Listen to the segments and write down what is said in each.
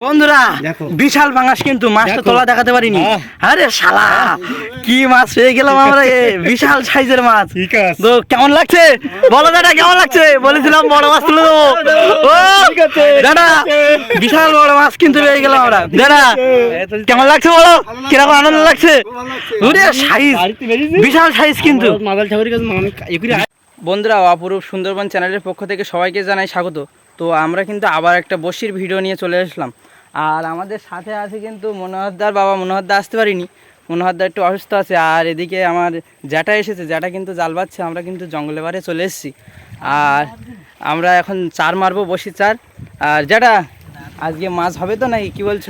বন্ধুরা বিশাল পাঙাশ, কিন্তু মাছটা তোলা দেখাতে পারিনি। আরে শালা কি মাছ পেয়ে গেলাম আমরা, বিশাল সাইজের মাছ। তো কেমন লাগছে বলো দাদা, কেমন লাগছে? বলেছিলাম বড় মাছ তুলে দেবো। ও দাদা, বিশাল বড় মাছ কিন্তু পেয়ে গেলাম আমরা। দাদা কেমন লাগছে বলো, কিরকম আনন্দ লাগছে? সাইজ বিশাল সাইজ কিন্তু। বন্ধুরা, অপরূপ সুন্দরবন চ্যানেলের পক্ষ থেকে সবাইকে জানাই স্বাগত। তো আমরা কিন্তু আবার একটা বসির ভিডিও নিয়ে চলে আসলাম। আর আমাদের সাথে আছে কিন্তু মনোহরদার বাবা। মনোহরদা আসতে পারিনি, মনোহরদা একটু অসুস্থ আছে। আর এদিকে আমার জ্যাঠা এসেছে, জ্যাঠা কিন্তু জাল বাচ্ছে। আমরা কিন্তু জঙ্গলে বারে চলে এসেছি। আর আমরা এখন চার মারবো, বসি চার। আর জ্যাঠা, আজকে মাছ হবে তো নাকি, কি বলছো?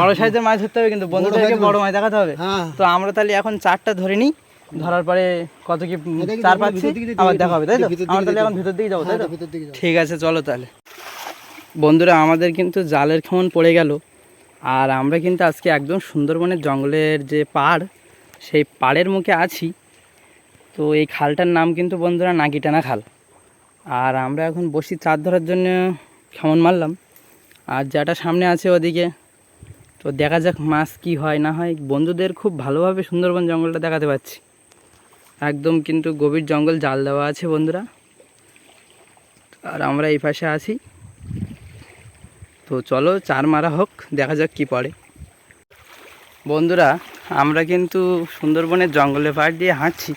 বড় সাইজের মাছ ধরতে হবে কিন্তু, বন্ধুদেরকে বড় মাছ দেখাতে হবে। তো আমরা তাহলে এখন চারটা ধরে নিই, ধরার পরে কত কি চার পাচ্ছি আবার দেখা হবে, তাই তো? আমরা তাহলে এখন ভিতর দিকে যাবো, তাই তো? ঠিক আছে, চলো তাহলে। বন্ধুরা, আমাদের কিন্তু জালের খেমন পড়ে গেল। আর আমরা কিন্তু আজকে একদম সুন্দরবনের জঙ্গলের যে পাড়, সেই পাড়ের মুখে আছি। তো এই খালটার নাম কিন্তু বন্ধুরা নাগিটানা খাল। আর আমরা এখন বসি চার ধরার জন্য খেমন মারলাম। আর যেটা সামনে আছে ওদিকে, তো দেখা যাক মাছ কি হয় না হয়। বন্ধুদের খুব ভালোভাবে সুন্দরবন জঙ্গলটা দেখাতে পাচ্ছি। একদম কিন্তু গভীর জঙ্গল, জাল দেওয়া আছে বন্ধুরা। আর আমরা এই পাশে আছি। তো চলো চার মারা হোক, দেখা যাক কি পড়ে। বন্ধুরা, আমরা কিন্তু সুন্দরবনের জঙ্গলের পাড় দিয়ে হাঁটছি,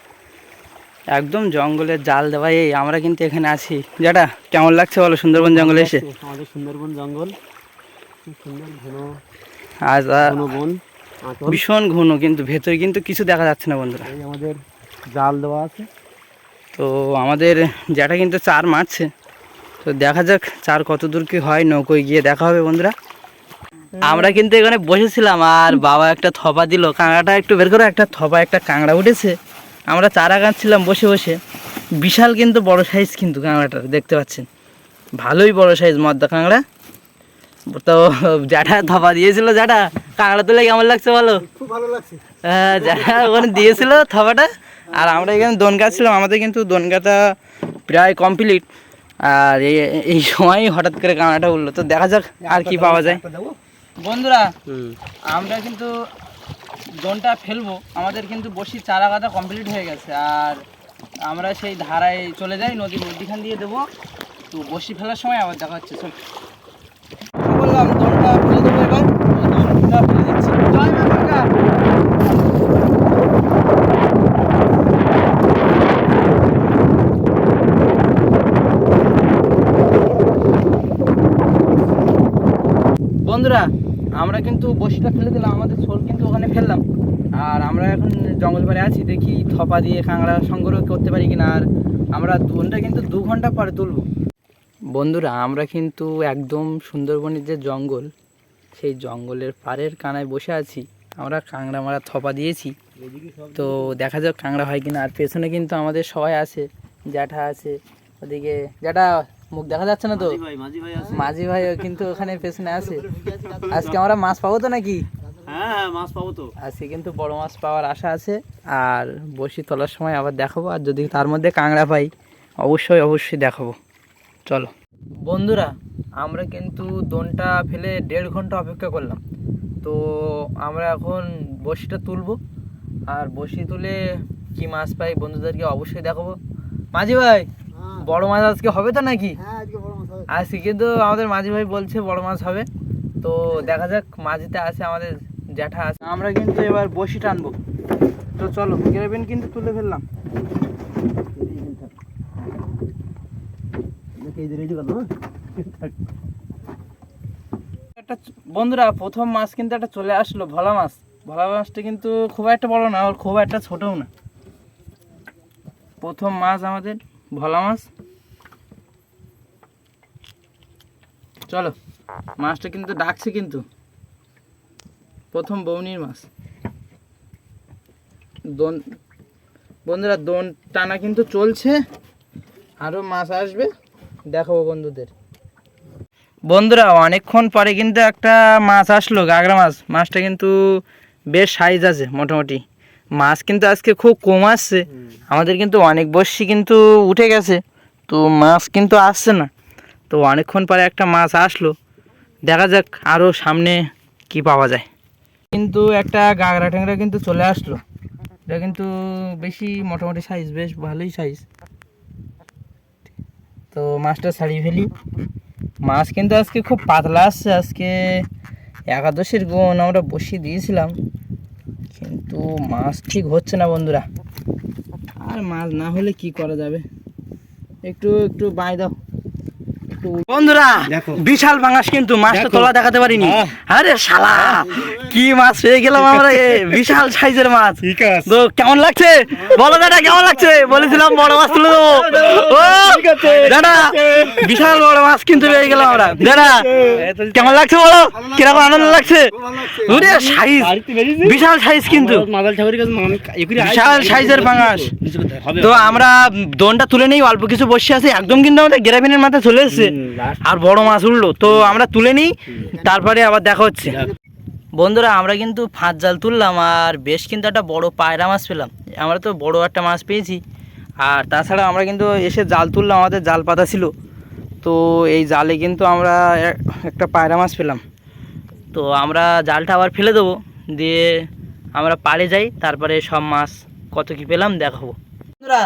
একদম জঙ্গলের জাল দেওয়াই আমরা কিন্তু এখানে আছি। যেটা কেমন লাগছে বলো সুন্দরবন জঙ্গলে এসে? আমাদের সুন্দরবন জঙ্গল আজ ভীষণ ঘন, কিন্তু ভেতরে কিন্তু কিছু দেখা যাচ্ছে না বন্ধুরা। আমাদের জাল দেওয়া আছে। তো আমাদের যেটা কিন্তু চার মারছে। তো দেখা যাক চার কত দূর কি হয়, নৌকোয় গিয়ে দেখা হবে বন্ধুরা। আমরা কিন্তু এখানে বসেছিলাম, আর বাবা একটা থপা দিল। কাঁকড়াটা একটু বের করো, একটা থপা একটা কাঁকড়া উঠেছে। আমরা চারা গাঁচ্ছিলাম বসে বসে। বিশাল কিন্তু বড় সাইজ কিন্তু কাঁকড়াটা, দেখতে পাচ্ছেন ভালোই বড় সাইজ মদ্দা কাঁকড়া। তো জ্যাঠা থপা দিয়েছিল। জ্যাঠা, কাঁকড়া তুলে কেমন লাগছে বলো? খুব ভালো লাগছে। হ্যাঁ, জ্যাঠা ওখানে দিয়েছিল থপাটা। আর আমরা এখানে দোন গাচ্ছিলাম, আমাদের কিন্তু দোন গাঁথা প্রায় কমপ্লিট। আর এই সময় হঠাৎ করে কাঁকড়াটা উঠলো। তো দেখা যাক আর কি পাওয়া যায়। বন্ধুরা, আমরা কিন্তু দোনটা ফেলবো। আমাদের কিন্তু বসি চারা গাঁথা কমপ্লিট হয়ে গেছে। আর আমরা সেই ধারায় চলে যাই, নদীর মধ্যিখান দিয়ে দেবো। তো বসি ফেলার সময় আবার দেখা হচ্ছে। চল, বললাম দোনটা ফেলে দেবো এবার। দোনটা ফেলে দিচ্ছি। জয় মা দুর্গা। বন্ধুরা, আমরা কিন্তু বসিটা ফেলে দিলাম, আমাদের শোল কিন্তু ওখানে ফেললাম। আর আমরা এখন জঙ্গল পাড়ে আছি, দেখি থপা দিয়ে কাঁকড়া সংগ্রহ করতে পারি কিনা। আর আমরা দোনটা কিন্তু 2 ঘন্টা পরে তুলব। বন্ধুরা, আমরা কিন্তু একদম সুন্দরবনের যে জঙ্গল, সেই জঙ্গলের পাড়ের কানায় বসে আছি। আমরা কাঁকড়া মারা থপা দিয়েছি। তো দেখা যাক কাঁকড়া হয় কিনা। আর পেছনে কিন্তু আমাদের সবাই আছে, জ্যাঠা আছে ওদিকে। জ্যাঠা মুখ দেখা যাচ্ছে না তো, মাঝি ভাই কিন্তু ওখানে পেছনে আছে। আজকে আমরা মাছ পাবো তো নাকি? হ্যাঁ, মাছ পাবো তো আজকে কিন্তু বড় মাছ পাওয়ার আশা আছে। আর বসি তোলার সময় আবার দেখাবো। আর যদি তার মধ্যে কাঁকড়া পাই, অবশ্যই অবশ্যই দেখাবো। চলো বন্ধুরা, আমরা কিন্তু দোনটা ফেলে 1.5 ঘন্টা অপেক্ষা করলাম। তো আমরা এখন বসিটা তুলবো। আর বসি তুলে কি মাছ পাই বন্ধুদেরকে অবশ্যই দেখাবো। মাঝি ভাই, বড় মাছ আজকে হবে তো নাকি? আজকে কিন্তু আমাদের মাঝি ভাই বলছে বড় মাছ হবে। তো দেখা যাক, মাঝিতে আছে আমাদের জ্যাঠা আছে। আমরা কিন্তু এবার বসি টানবো। তো চলো, কেরাবিন কিন্তু তুলে ফেললাম। একটা বন্ধুরা, প্রথম মাছ কিন্তু একটা চলে আসলো, ভোলা মাছ। ভোলা মাছটা কিন্তু খুব একটা বড় না, আর খুব একটা ছোটও না। প্রথম মাছ আমাদের ভোলা মাছ। চলো, মাছটা কিন্তু ডাকছে, কিন্তু প্রথম বৌনির মাছ। দোন বন্ধুরা, দোন টানা কিন্তু চলছে, আরও মাছ আসবে, দেখাবো বন্ধুদের। বন্ধুরা, অনেকক্ষণ পরে কিন্তু একটা মাছ আসলো, গাগরা মাছ। মাছটা কিন্তু বেশ সাইজ আছে মোটামুটি। মাছ কিন্তু আজকে খুব কম আসছে। আমাদের কিন্তু অনেক বড়শি কিন্তু উঠে গেছে, তো মাছ কিন্তু আসছে না। তো অনেকক্ষণ পরে একটা মাছ আসলো, দেখা যাক আরও সামনে কি পাওয়া যায়। কিন্তু একটা গাগরা ট্যাংরা কিন্তু চলে আসলো, এটা কিন্তু বেশি মোটামুটি সাইজ, বেশ ভালোই সাইজ। তো মাছটা ছাড়িয়ে ফেলি। মাছ কিন্তু আজকে খুব পাতলা আসছে, আজকে একাদশীর গুণ আমরা বসিয়ে দিয়েছিলাম, কিন্তু মাছ ঠিক হচ্ছে না বন্ধুরা। আর মাছ না হলে কি করা যাবে, একটু একটু বাই দাও বন্ধুরা। বিশাল পাঙাশ, কিন্তু মাছটা তোলা দেখাতে পারিনি। আরে শালা কি মাছ পেয়ে গেলাম আমরা, বিশাল সাইজের মাছ। তো কেমন লাগছে বলো দাদা, কেমন লাগছে? বলেছিলাম বড় মাছ তুলে দেবো। ও দাদা, বিশাল বড় মাছ কিন্তু পেয়ে গেলাম আমরা। দাদা কেমন লাগছে বলো, কিরকম আনন্দ লাগছে? ওরে সাইজ, বিশাল সাইজ, কিন্তু বিশাল সাইজের পাঙাশ। তো আমরা দোনটা তুলে নেই, অল্প কিছু বসে আছে, একদম কিন্তু আমাদের গ্রাফিনের মাথায় চলে এসেছে আর বড় মাছ উঠলো। তো আমরা তুলে নিই, তারপরে আবার দেখা হচ্ছে। বন্ধুরা আমরা কিন্তু ফাঁদ জাল তুললাম, আর বেশ কিন্তু একটা বড় পায়রা মাছ পেলাম। আমরা তো বড় একটা মাছ পেয়েছি, আর তাছাড়া আমরা কিন্তু এসে জাল তুললাম, আমাদের জাল পাতা ছিল। তো এই জালে কিন্তু আমরা একটা পায়রা মাছ পেলাম। তো আমরা জালটা আবার ফেলে দেবো, দিয়ে আমরা পাড়ে যাই, তারপরে সব মাছ কত কি পেলাম দেখাবো। বন্ধুরা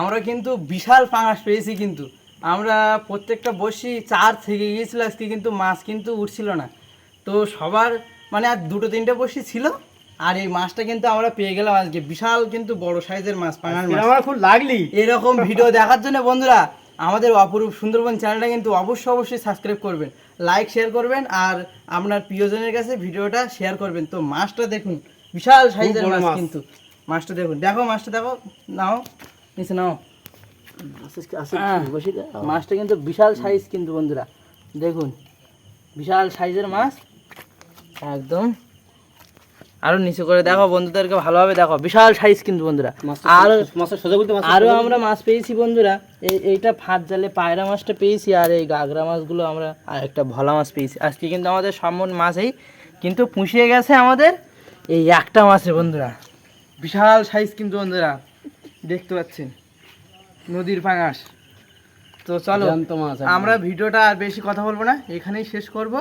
আমরা কিন্তু বিশাল পাঙাশ পেয়েছি, কিন্তু আমরা প্রত্যেকটা বসি 4 থেকে গিয়েছিল আজকে, কিন্তু মাছ কিন্তু উঠছিল না। তো সবার মানে আর 2-3টে বসি ছিল, আর এই মাছটা কিন্তু আমরা পেয়ে গেলাম আজকে। বিশাল কিন্তু বড় সাইজের মাছ, পাঙাশ মাছ। আমার খুব লাগলি এরকম ভিডিও দেখার জন্য বন্ধুরা আমাদের অপরূপ সুন্দরবন চ্যানেলটা কিন্তু অবশ্যই সাবস্ক্রাইব করবেন, লাইক শেয়ার করবেন, আর আপনার প্রিয়জনের কাছে ভিডিওটা শেয়ার করবেন। তো মাছটা দেখুন, বিশাল সাইজের মাছ কিন্তু। মাছটা দেখুন, দেখো মাছটা দেখো, নাও নিচে নাও। মাছটা কিন্তু বিশাল সাইজ কিন্তু বন্ধুরা, দেখুন বিশাল সাইজের মাছ একদম। আরো নিচে করে দেখো বন্ধুদেরকে ভালোভাবে দেখো, বিশাল সাইজ কিন্তু বন্ধুরা। আর আরো আমরা মাছ পেয়েছি বন্ধুরা, এইটা ফাঁদ জালে পায়রা মাছটা পেয়েছি, আর এই গাগরা মাছগুলো আমরা আর একটা ভোলা মাছ পেয়েছি। আজকে কিন্তু আমাদের সম্মন মাছেই কিন্তু পুষিয়ে গেছে আমাদের এই একটা মাছে বন্ধুরা, বিশাল সাইজ কিন্তু বন্ধুরা, দেখতে পাচ্ছেন নদীর পাঙাশ। তো চলো আমরা ভিডিওটা আর বেশি কথা বলবো না, এখানেই শেষ করব।